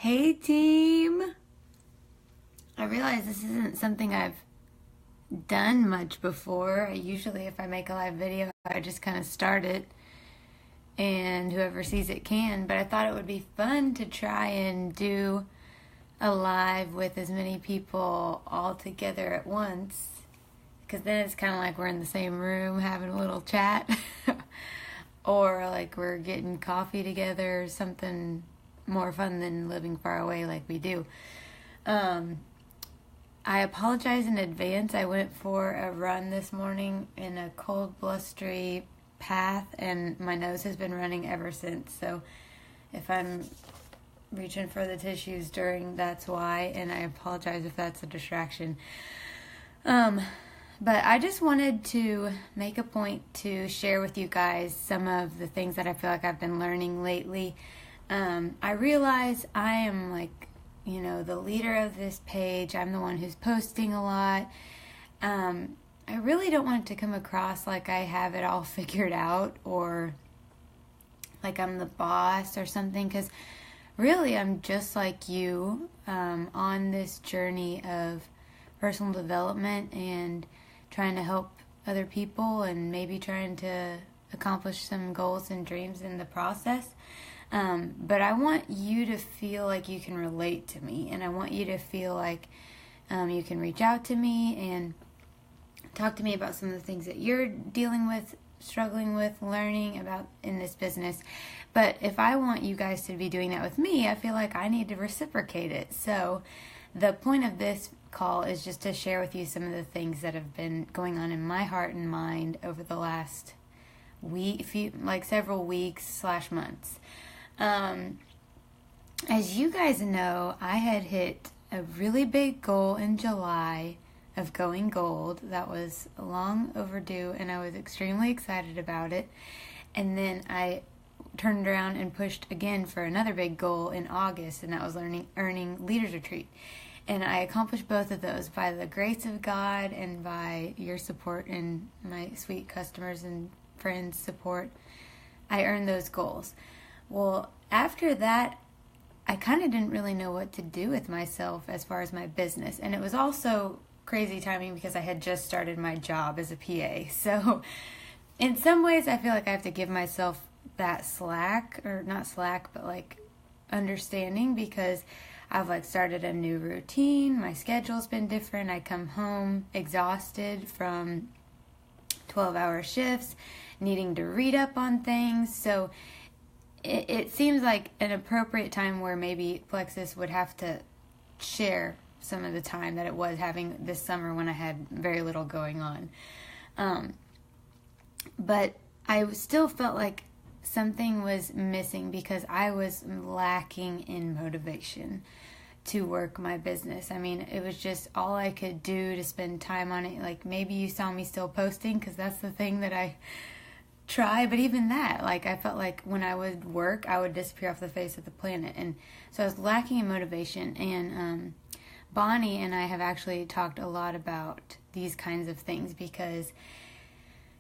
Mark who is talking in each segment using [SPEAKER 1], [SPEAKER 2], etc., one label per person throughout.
[SPEAKER 1] Hey team! I realize this isn't something I've done much before. Usually if I make a live video, I just kind of start it and whoever sees it can. But I thought it would be fun to try and do a live with as many people all together at once. Because then it's kind of like we're in the same room having a little chat. Or like we're getting coffee together or something more fun than living far away like we do. I apologize in advance. I went for a run this morning in a cold, blustery path, and my nose has been running ever since. So if I'm reaching for the tissues during, that's why, and I apologize if that's a distraction. But I just wanted to make a point to share with you guys some of the things that I feel like I've been learning lately. I realize I am the leader of this page. I'm the one who's posting a lot. I really don't want it to come across like I have it all figured out or like I'm the boss or something, because really I'm just like you on this journey of personal development and trying to help other people and maybe trying to accomplish some goals and dreams in the process. But I want you to feel like you can relate to me, and I want you to feel like you can reach out to me and talk to me about some of the things that you're dealing with, struggling with, learning about in this business. But if I want you guys to be doing that with me, I feel like I need to reciprocate it. So the point of this call is just to share with you some of the things that have been going on in my heart and mind over the last several weeks / months. As you guys know, I had hit a really big goal in July of going gold. That was long overdue, and I was extremely excited about it. And then I turned around and pushed again for another big goal in August, and that was earning Leaders Retreat. And I accomplished both of those by the grace of God and by your support and my sweet customers and friends' support. I earned those goals. Well, after that, I kind of didn't really know what to do with myself as far as my business. And it was also crazy timing because I had just started my job as a PA. So in some ways, I feel like I have to give myself that slack, or not slack, but understanding, because I've started a new routine. My schedule's been different. I come home exhausted from 12-hour shifts, needing to read up on things. So it seems like an appropriate time where maybe Plexus would have to share some of the time that it was having this summer when I had very little going on. But I still felt like something was missing because I was lacking in motivation to work my business. I mean, it was just all I could do to spend time on it. Maybe you saw me still posting because that's the thing that I try, but even that, I felt like when I would work, I would disappear off the face of the planet. And so I was lacking in motivation. And Bonnie and I have actually talked a lot about these kinds of things, because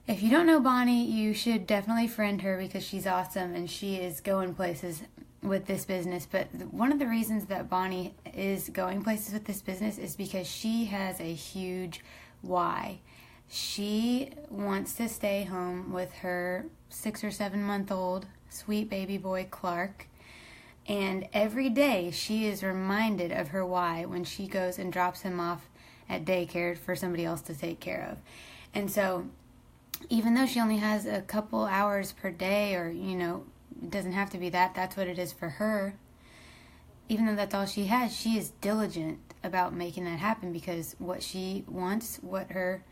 [SPEAKER 1] if you don't know Bonnie, you should definitely friend her because she's awesome and she is going places with this business. But one of the reasons that Bonnie is going places with this business is because she has a huge why. She wants to stay home with her 6 or 7 month old sweet baby boy Clark, and every day she is reminded of her why when she goes and drops him off at daycare for somebody else to take care of. And so even though she only has a couple hours per day, or it doesn't have to be that's what it is for her, even though that's all she has, she is diligent about making that happen, because what she wants, what her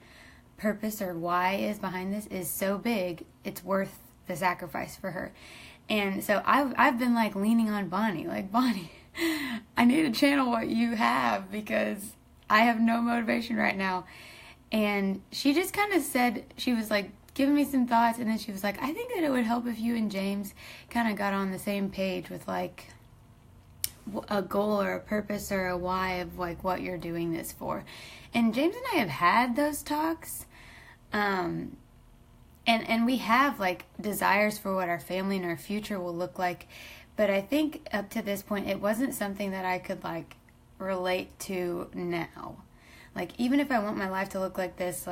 [SPEAKER 1] purpose or why is behind this is so big, it's worth the sacrifice for her. And so I've been leaning on Bonnie, Bonnie, I need to channel what you have because I have no motivation right now. And she just kind of said, she was giving me some thoughts, and then she was like, I think that it would help if you and James kind of got on the same page with a goal or a purpose or a why of what you're doing this for. And James and I have had those talks, and we have desires for what our family and our future will look like, But I think up to this point, it wasn't something that I could relate to now. Even if I want my life to look like this,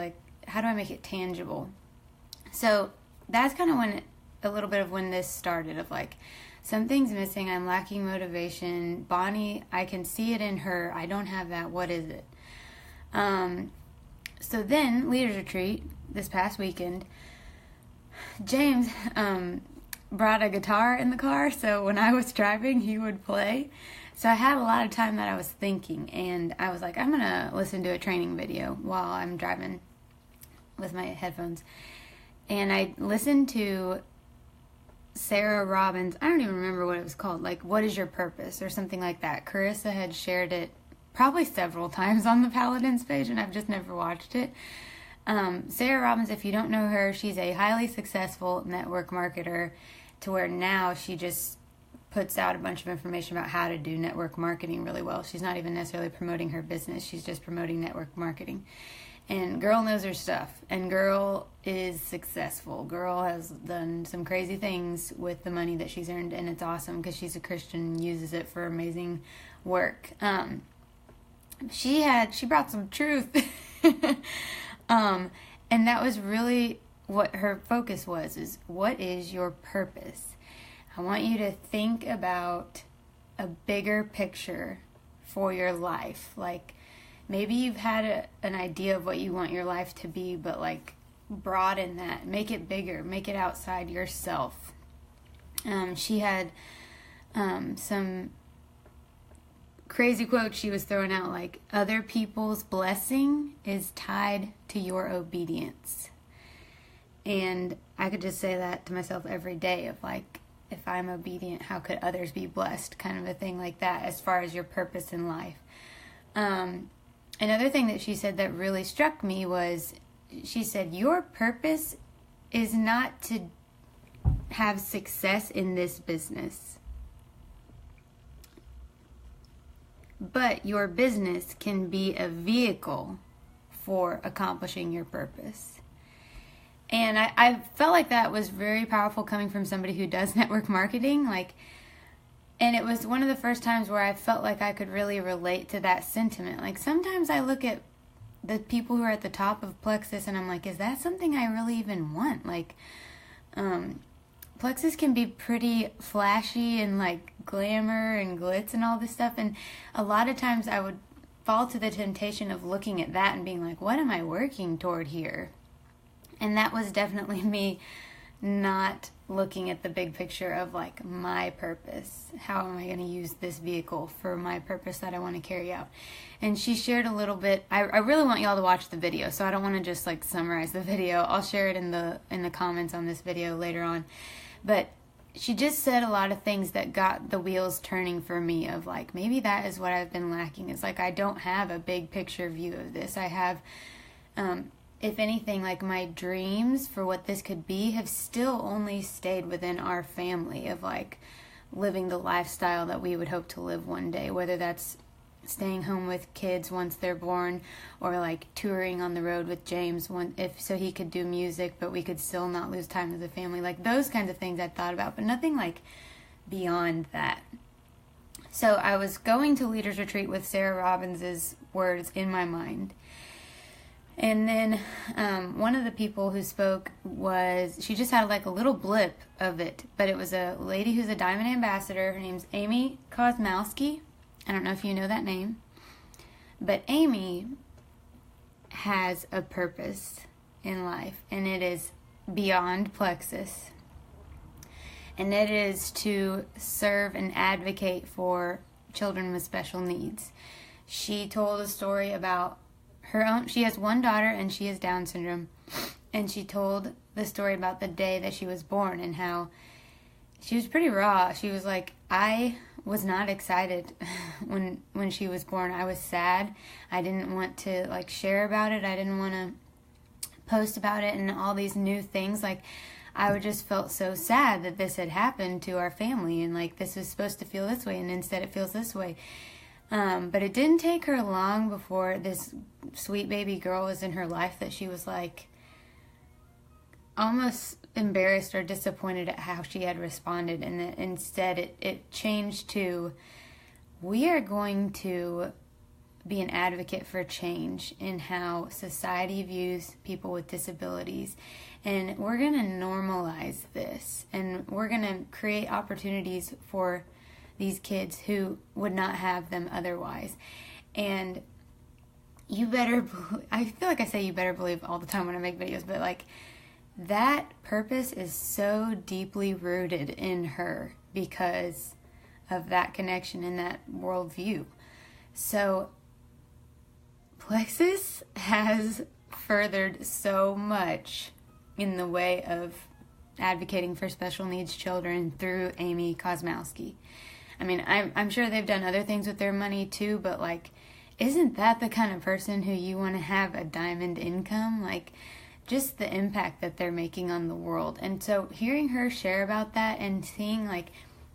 [SPEAKER 1] how do I make it tangible? So that's kind of a little bit of when this started, of something's missing, I'm lacking motivation. Bonnie, I can see it in her, I don't have that, what is it? So then, Leaders Retreat, this past weekend, James brought a guitar in the car, so when I was driving, he would play. So I had a lot of time that I was thinking, and I was like, I'm going to listen to a training video while I'm driving with my headphones. And I listened to Sarah Robbins, I don't even remember what it was called, What is Your Purpose, or something like that. Carissa had shared it probably several times on the Paladins page, and I've just never watched it. Sarah Robbins, if you don't know her, she's a highly successful network marketer, to where now she just puts out a bunch of information about how to do network marketing really well. She's not even necessarily promoting her business, she's just promoting network marketing. And girl knows her stuff, and girl is successful. Girl has done some crazy things with the money that she's earned, and it's awesome because she's a Christian and uses it for amazing work. She brought some truth. And that was really what her focus was, is what is your purpose? I want you to think about a bigger picture for your life. Maybe you've had an idea of what you want your life to be, but broaden that, make it bigger, make it outside yourself. She had some crazy quote she was throwing out, other people's blessing is tied to your obedience. And I could just say that to myself every day of if I'm obedient, how could others be blessed, kind of a thing like that, as far as your purpose in life. Another thing that she said that really struck me was, she said, your purpose is not to have success in this business, but your business can be a vehicle for accomplishing your purpose. And I felt like that was very powerful coming from somebody who does network marketing. And it was one of the first times where I felt like I could really relate to that sentiment. Sometimes I look at the people who are at the top of Plexus and I'm like, is that something I really even want? Plexus can be pretty flashy and glamour and glitz and all this stuff. And a lot of times I would fall to the temptation of looking at that and being like, what am I working toward here? And that was definitely me not looking at the big picture of my purpose. How am I going to use this vehicle for my purpose that I want to carry out? And she shared a little bit. I really want y'all to watch the video, so I don't want to just summarize the video. I'll share it in the comments on this video later on. But she just said a lot of things that got the wheels turning for me of maybe that is what I've been lacking. It's I don't have a big picture view of this. I have if anything, my dreams for what this could be have still only stayed within our family of living the lifestyle that we would hope to live one day, whether that's staying home with kids once they're born, or touring on the road with James so he could do music, but we could still not lose time as a family. Those kinds of things I thought about, but nothing beyond that. So I was going to Leaders Retreat with Sarah Robbins's words in my mind. And then one of the people who spoke she just had a little blip of it, but it was a lady who's a Diamond Ambassador. Her name's Cause Malsky. I don't know if you know that name. But Amy has a purpose in life, and it is beyond Plexus. And it is to serve and advocate for children with special needs. She told a story about she has one daughter and she has Down syndrome, and she told the story about the day that she was born and how she was pretty raw. She was I was not excited when she was born. I was sad. I didn't want to share about it. I didn't want to post about it and all these new things. I would just felt so sad that this had happened to our family, and this was supposed to feel this way, and instead it feels this way. But it didn't take her long before this sweet baby girl was in her life that she was almost embarrassed or disappointed at how she had responded, and that instead it changed to, we are going to be an advocate for change in how society views people with disabilities, and we're going to normalize this, and we're going to create opportunities for these kids who would not have them otherwise. And you better, I feel like I say you better believe all the time when I make videos, but like, that purpose is so deeply rooted in her because of that connection and that worldview. So Plexus has furthered so much in the way of advocating for special needs children through Amy Cause Malsky. I mean, I'm sure they've done other things with their money too, but like, isn't that the kind of person who you want to have a diamond income? Like, just the impact that they're making on the world. And so hearing her share about that and seeing like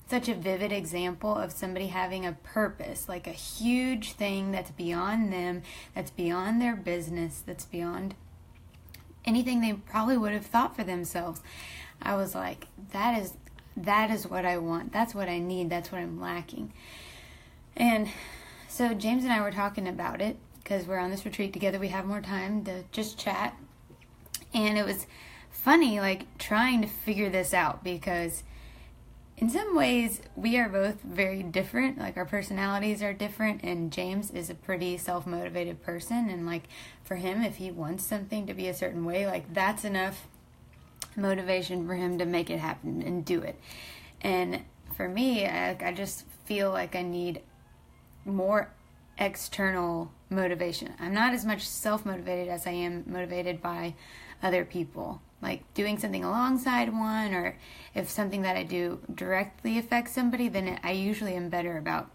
[SPEAKER 1] such a vivid example of somebody having a purpose, like a huge thing that's beyond them, that's beyond their business, that's beyond anything they probably would have thought for themselves. I was like, that is what I want. That's what I need. That's what I'm lacking. And so James and I were talking about it because we're on this retreat together. We have more time to just chat. And it was funny, like, trying to figure this out because in some ways we are both very different. Like, our personalities are different, and James is a pretty self-motivated person. And like, for him, if he wants something to be a certain way, like, that's enough motivation for him to make it happen and do it. And for me, I just feel like I need more external motivation. I'm not as much self-motivated as I am motivated by other people, like doing something alongside one, or if something that I do directly affects somebody, then I usually am better about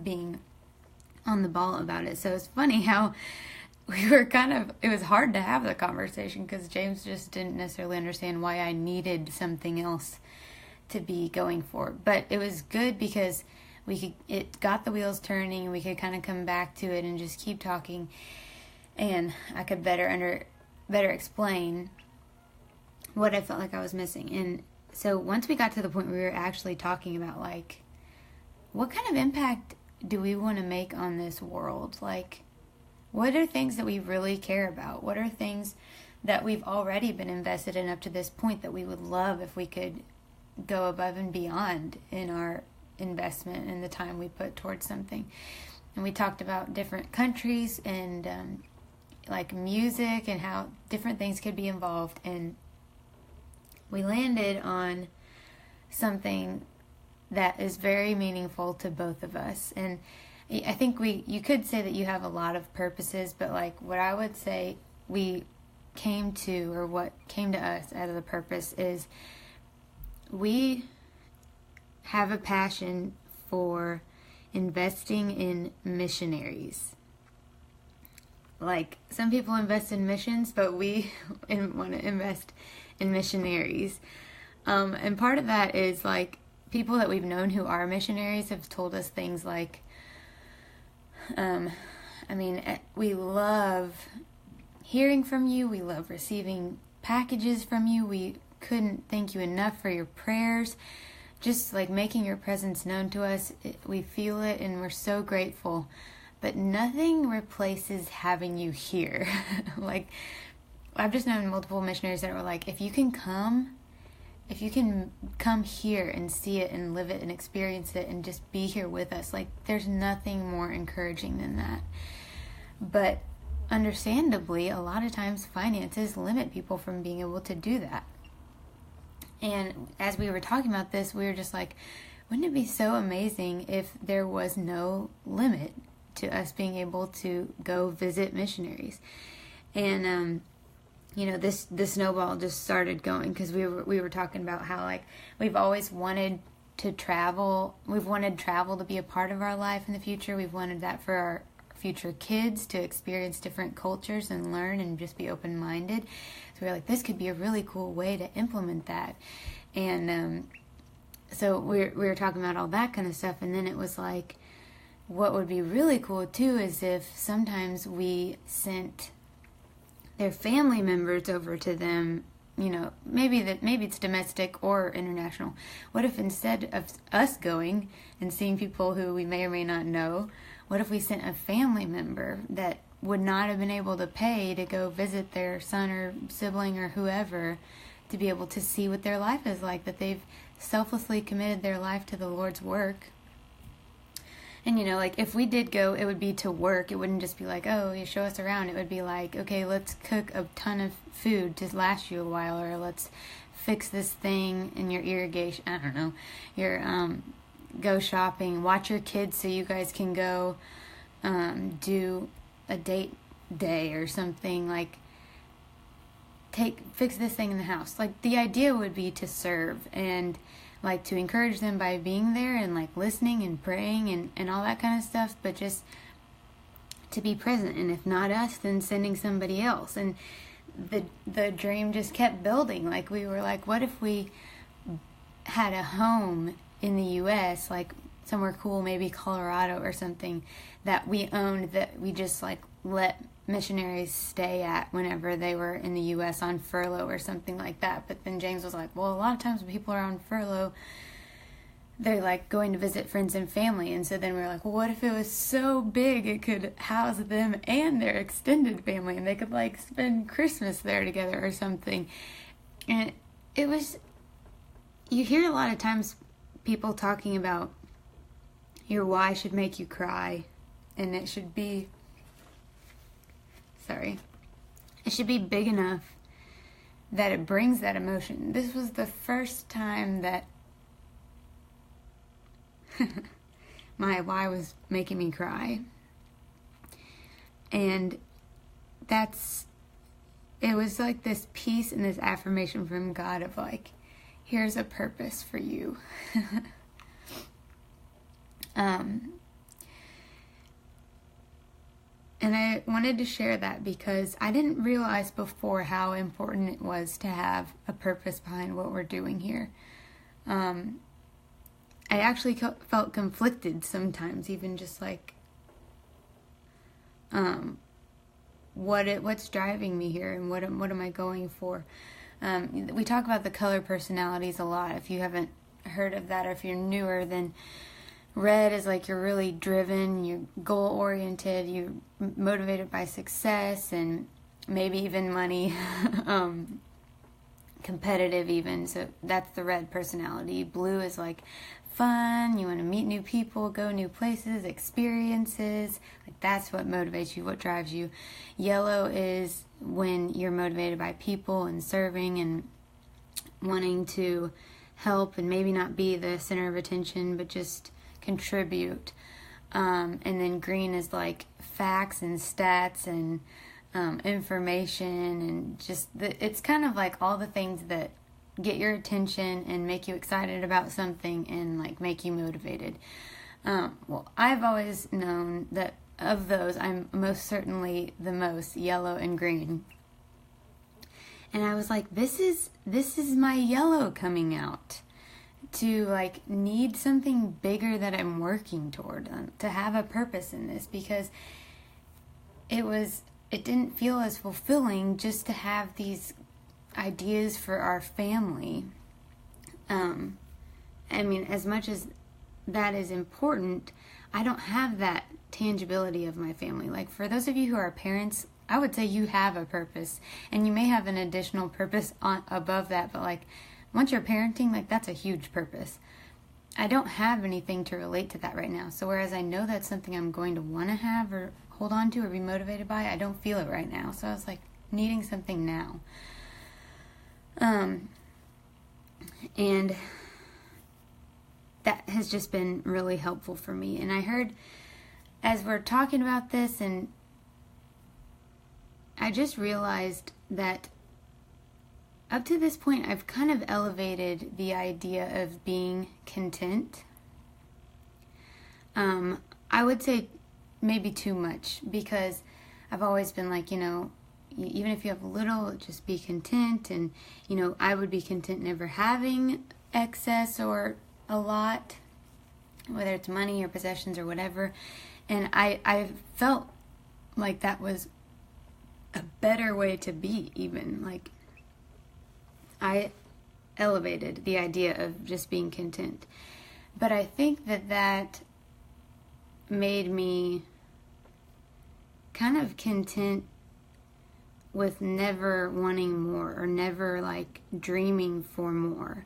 [SPEAKER 1] being on the ball about it. So it's funny how we were it was hard to have the conversation because James just didn't necessarily understand why I needed something else to be going for. But it was good because it got the wheels turning, and we could kind of come back to it and just keep talking, and I could better explain what I felt like I was missing. And so once we got to the point where we were actually talking about, like, what kind of impact do we want to make on this world? Like, what are things that we really care about? What are things that we've already been invested in up to this point that we would love if we could go above and beyond in our investment and the time we put towards something? And we talked about different countries and like music and how different things could be involved, and we landed on something that is very meaningful to both of us. And I think you could say that you have a lot of purposes, but like, what I would say we came to, or what came to us as a purpose, is we have a passion for investing in missionaries. Like, some people invest in missions, but we want to invest in missionaries. And part of that is, like, people that we've known who are missionaries have told us things like, we love hearing from you. We love receiving packages from you. We couldn't thank you enough for your prayers. Just like making your presence known to us. We feel it and we're so grateful. But nothing replaces having you here. Like, I've just known multiple missionaries that were like, if you can come here and see it and live it and experience it and just be here with us, like, there's nothing more encouraging than that. But understandably, a lot of times finances limit people from being able to do that. And as we were talking about this, we were just like, wouldn't it be so amazing if there was no limit to us being able to go visit missionaries? And this snowball just started going because we were talking about how, like, we've always wanted to travel. We've wanted travel to be a part of our life in the future. We've wanted that for our future kids, to experience different cultures and learn and just be open-minded. So we're like, this could be a really cool way to implement that. And so we were talking about all that kind of stuff. And then it was like, what would be really cool too is if sometimes we sent their family members over to them maybe it's domestic or international. What if instead of us going and seeing people who we may or may not know, what if we sent a family member that would not have been able to pay to go visit their son or sibling or whoever, to be able to see what their life is like, that they've selflessly committed their life to the Lord's work. And, like, if we did go, it would be to work. It wouldn't just be like, oh, you show us around. It would be like, okay, let's cook a ton of food to last you a while, or let's fix this thing in your irrigation. I don't know. Go shopping. Watch your kids so you guys can go do a date day or something. Like, fix this thing in the house. Like, the idea would be to serve and like to encourage them by being there and like listening and praying and all that kind of stuff, but just to be present. And if not us, then sending somebody else. And the dream just kept building. Like, we were like, what if we had a home in the US, like somewhere cool, maybe Colorado or something, that we owned, that we just like let missionaries stay at whenever they were in the U.S. on furlough or something like that. But then James was like, well, a lot of times when people are on furlough, they're like going to visit friends and family. And so then we were like, well, what if it was so big it could house them and their extended family, and they could like spend Christmas there together or something. And it was, you hear a lot of times people talking about your why should make you cry, and it should be big enough that it brings that emotion. This was the first time that my why was making me cry. And it was like this peace and this affirmation from God of like, here's a purpose for you. And I wanted to share that because I didn't realize before how important it was to have a purpose behind what we're doing here. I actually felt conflicted sometimes, even just like, what's driving me here, and what am I going for? We talk about the color personalities a lot. If you haven't heard of that, or if you're newer, then red is like you're really driven, you're goal-oriented, you're motivated by success and maybe even money, competitive even. So that's the red personality. Blue is like fun, you want to meet new people, go new places, experiences. Like, that's what motivates you, what drives you. Yellow is when you're motivated by people and serving and wanting to help and maybe not be the center of attention, but just contribute. And then green is like facts and stats and information, and just it's kind of like all the things that get your attention and make you excited about something and like make you motivated. Well, I've always known that of those, I'm most certainly the most yellow and green. And I was like, this is my yellow coming out, to like need something bigger that I'm working toward, to have a purpose in this, because it didn't feel as fulfilling just to have these ideas for our family. I mean, as much as that is important, I don't have that tangibility of my family. Like, for those of you who are parents, I would say you have a purpose, and you may have an additional purpose above that, but like, once you're parenting, like, that's a huge purpose. I don't have anything to relate to that right now. So whereas I know that's something I'm going to want to have or hold on to or be motivated by, I don't feel it right now. So I was like needing something now. And that has just been really helpful for me. And I heard, as we're talking about this, and I just realized that up to this point, I've kind of elevated the idea of being content. I would say maybe too much, because I've always been like, even if you have little, just be content. And, I would be content never having excess or a lot, whether it's money or possessions or whatever. And I felt like that was a better way to be, even. Like, I elevated the idea of just being content. But I think that made me kind of content with never wanting more, or never like dreaming for more,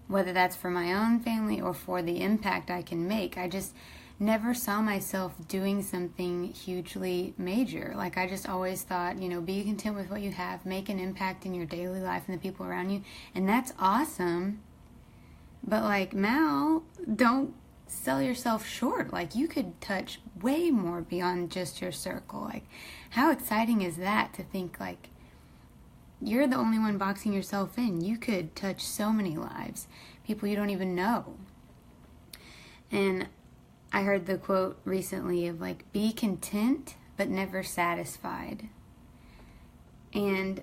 [SPEAKER 1] whether that's for my own family or for the impact I can make. I just never saw myself doing something hugely major. Like, I just always thought, be content with what you have, make an impact in your daily life and the people around you, and that's awesome. But like, Mal, don't sell yourself short. Like, you could touch way more beyond just your circle. Like, how exciting is that to think like you're the only one boxing yourself in? You could touch so many lives, people you don't even know. And I heard the quote recently of like, be content but never satisfied. And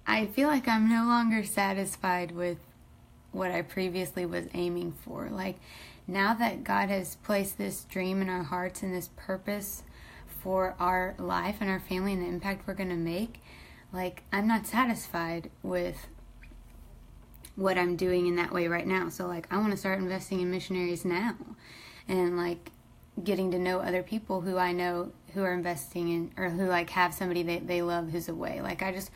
[SPEAKER 1] I feel like I'm no longer satisfied with what I previously was aiming for. Like, now that God has placed this dream in our hearts and this purpose for our life and our family and the impact we're going to make, like, I'm not satisfied with what I'm doing in that way right now. So like, I want to start investing in missionaries now, and like getting to know other people who I know who are investing in, or who like have somebody they love who's away. Like, I just,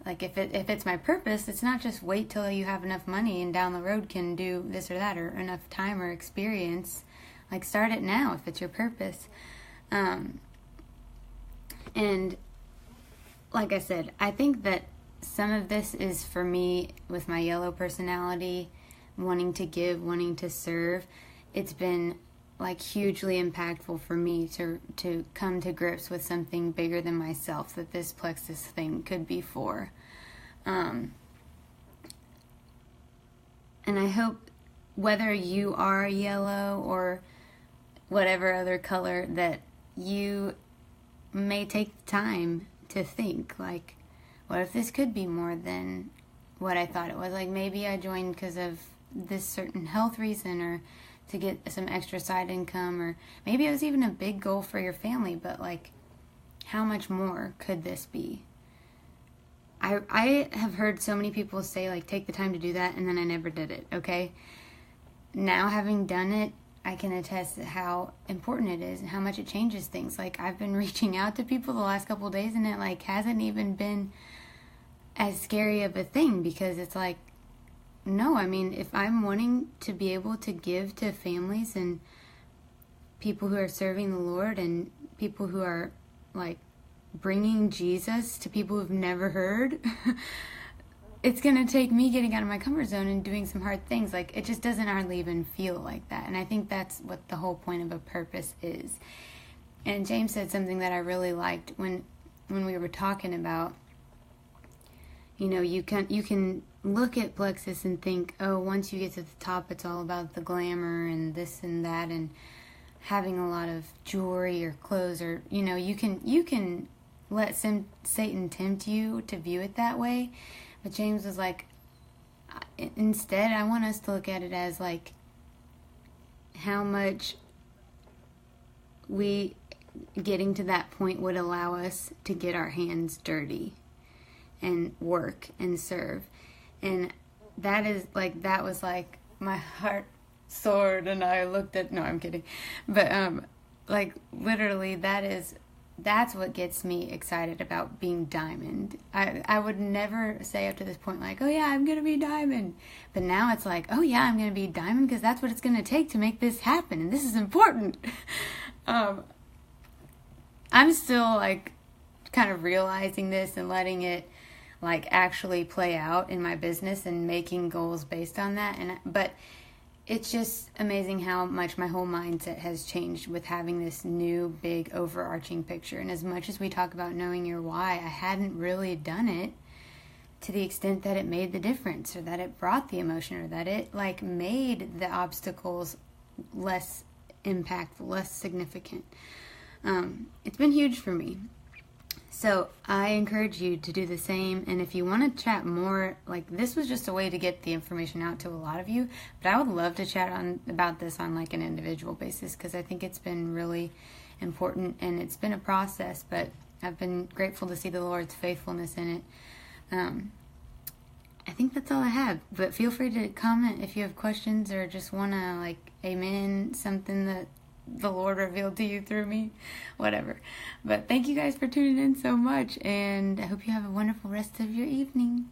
[SPEAKER 1] like, if it's my purpose, it's not just wait till you have enough money and down the road can do this or that, or enough time or experience. Like, start it now if it's your purpose. And like I said, I think that some of this is for me with my yellow personality, wanting to give, wanting to serve. It's been like hugely impactful for me to come to grips with something bigger than myself that this plexus thing could be for. And I hope whether you are yellow or whatever other color, that you may take the time to think, like, what if this could be more than what I thought it was? Like, maybe I joined because of this certain health reason, or to get some extra side income, or maybe it was even a big goal for your family, but like, how much more could this be? I have heard so many people say, like, take the time to do that, and then I never did it, okay? Now, having done it, I can attest to how important it is and how much it changes things. Like, I've been reaching out to people the last couple of days, and it like hasn't even been as scary of a thing, because it's like, no, I mean, if I'm wanting to be able to give to families and people who are serving the Lord, and people who are like bringing Jesus to people who've never heard, it's going to take me getting out of my comfort zone and doing some hard things. Like, it just doesn't hardly even feel like that. And I think that's what the whole point of a purpose is. And James said something that I really liked when we were talking about, you can look at plexus and think, oh, once you get to the top, it's all about the glamour and this and that, and having a lot of jewelry or clothes, or, you can let Satan tempt you to view it that way. But James was like, instead, I want us to look at it as like how much we getting to that point would allow us to get our hands dirty and work and serve. And that was like my heart soared, and I looked at, no, I'm kidding. But like, literally, that's what gets me excited about being diamond. I would never say up to this point, like, oh yeah, I'm going to be diamond. But now it's like, oh yeah, I'm going to be diamond, because that's what it's going to take to make this happen. And this is important. I'm still like kind of realizing this and letting it like actually play out in my business and making goals based on that. But it's just amazing how much my whole mindset has changed with having this new big overarching picture. And as much as we talk about knowing your why, I hadn't really done it to the extent that it made the difference, or that it brought the emotion, or that it like made the obstacles less impactful, less significant. It's been huge for me. So I encourage you to do the same. And if you want to chat more, like, this was just a way to get the information out to a lot of you, but I would love to chat about this on like an individual basis, because I think it's been really important, and it's been a process, but I've been grateful to see the Lord's faithfulness in it. I think that's all I have. But feel free to comment if you have questions or just want to, like, amen something that the Lord revealed to you through me. Whatever. But thank you guys for tuning in so much, and I hope you have a wonderful rest of your evening.